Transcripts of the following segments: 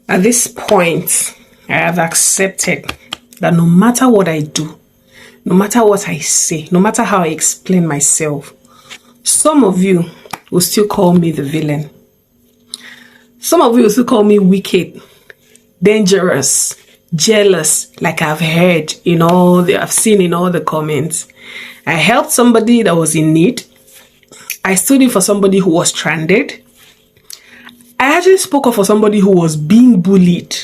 At this point, I have accepted that no matter what I do, no matter what I say, no matter how I explain myself, some of you will still call me the villain. Some of you will still call me wicked, dangerous, jealous, like I've heard I've seen in all the comments. I helped somebody that was in need. I stood in for somebody who was stranded. I actually spoke up for somebody who was being bullied.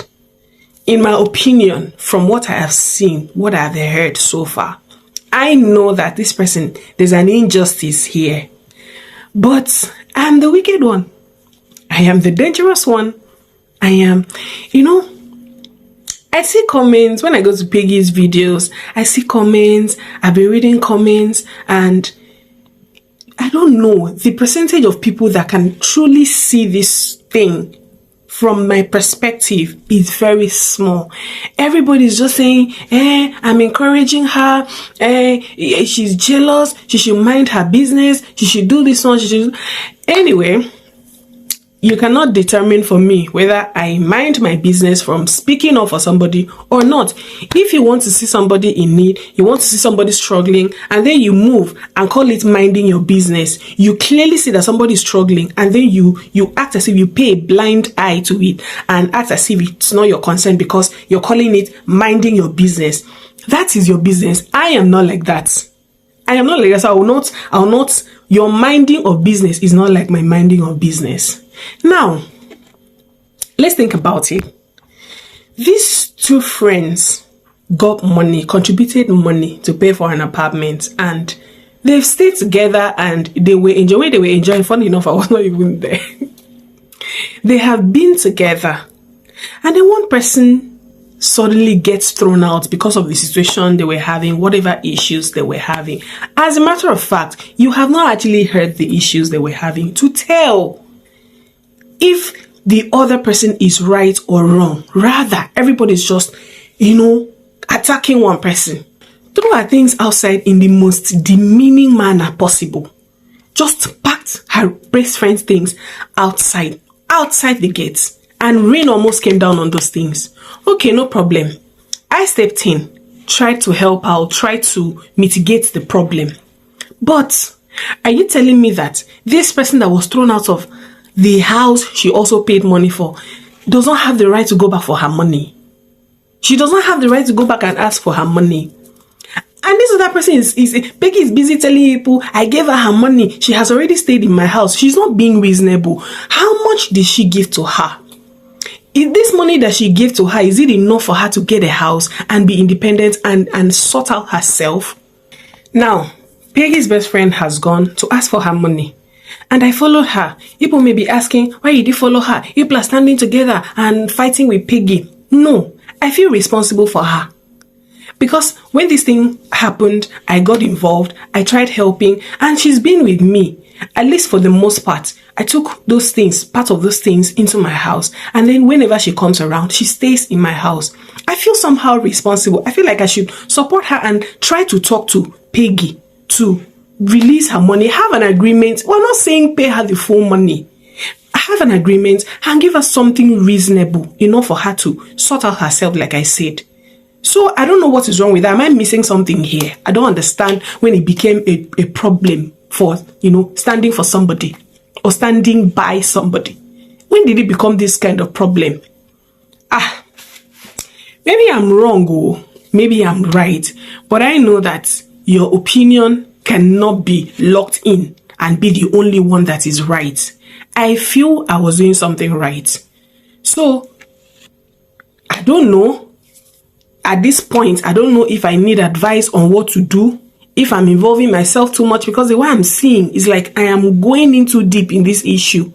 In my opinion, from what I have seen, what I have heard so far, I know that this person, there's an injustice here. But I'm the wicked one. I am the dangerous one. I am, I see comments when I go to Peggy's videos. I see comments. I've been reading comments, and I don't know, the percentage of people that can truly see this thing from my perspective is very small. Everybody's just saying, I'm encouraging her. She's jealous. She should mind her business. She should do this one. Anyway, you cannot determine for me whether I mind my business from speaking up for somebody or not. If you want to see somebody in need, you want to see somebody struggling, and then you move and call it minding your business, you clearly see that somebody is struggling, and then you act as if you pay a blind eye to it and act as if it's not your concern because you're calling it minding your business. That is your business. I am not like that. I am not like that. So I will not, your minding of business is not like my minding of business. Now, let's think about it. These two friends got money, contributed money to pay for an apartment, and they've stayed together, and they were enjoying. Funny enough, I was not even there. They have been together, and then one person suddenly gets thrown out because of the situation they were having, whatever issues they were having. As a matter of fact, you have not actually heard the issues they were having to tell if the other person is right or wrong. Rather, everybody's just, attacking one person. Throw things outside in the most demeaning manner possible. Just packed her best friend's things outside the gates. And rain almost came down on those things. Okay, no problem. I stepped in, tried to help out, tried to mitigate the problem. But are you telling me that this person that was thrown out of the house she also paid money for does not have the right to go back for her money? She does not have the right to go back and ask for her money. And this other person Becky is busy telling people, I gave her her money. She has already stayed in my house. She's not being reasonable. How much did she give to her? Is this money that she gave to her, is it enough for her to get a house and be independent and sort out herself? Now, Peggy's best friend has gone to ask for her money. And I followed her. People may be asking, why did you follow her? People are standing together and fighting with Peggy. No, I feel responsible for her. Because when this thing happened, I got involved, I tried helping, and she's been with me. At least for the most part. I took those things, part of those things, into my house. And then whenever she comes around, she stays in my house. I feel somehow responsible. I feel like I should support her and try to talk to Peggy to release her money, have an agreement. We're not saying pay her the full money. Have an agreement and give her something reasonable, enough for her to sort out herself, like I said. So I don't know what is wrong with that. Am I missing something here? I don't understand when it became a problem for, standing for somebody or standing by somebody. When did it become this kind of problem? Maybe I'm wrong or maybe I'm right, but I know that your opinion cannot be locked in and be the only one that is right. I feel I was doing something right. So, I don't know. At this point, I don't know if I need advice on what to do, if I'm involving myself too much, because the way I'm seeing is like I am going in too deep in this issue.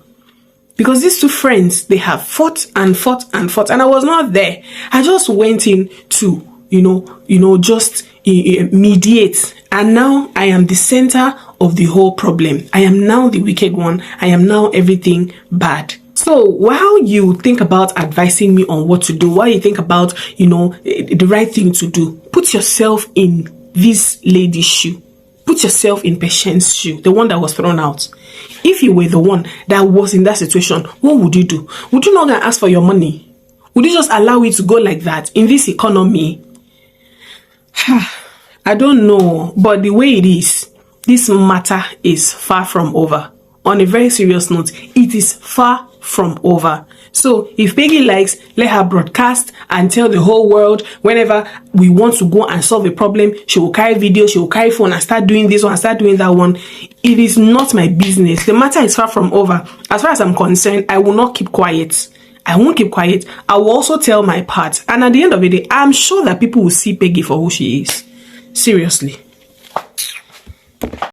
Because these two friends, they have fought, and I was not there. I just went in to, just mediate. And now I am the center of the whole problem. I am now the wicked one. I am now everything bad. So while you think about advising me on what to do, while you think about, the right thing to do, put yourself in this lady's shoe. Put yourself in Patience's shoe, the one that was thrown out. If you were the one that was in that situation, what would you do? Would you not ask for your money? Would you just allow it to go like that in this economy? I don't know, but the way it is, this matter is far from over. On a very serious note, it is far from over. So if Peggy likes, let her broadcast and tell the whole world whenever we want to go and solve a problem, she will carry video, she will carry phone and start doing this one and start doing that one. It is not my business. The matter is far from over. As far as I'm concerned, I will not keep quiet. I won't keep quiet. I will also tell my part. And at the end of the day, I'm sure that people will see Peggy for who she is. Seriously.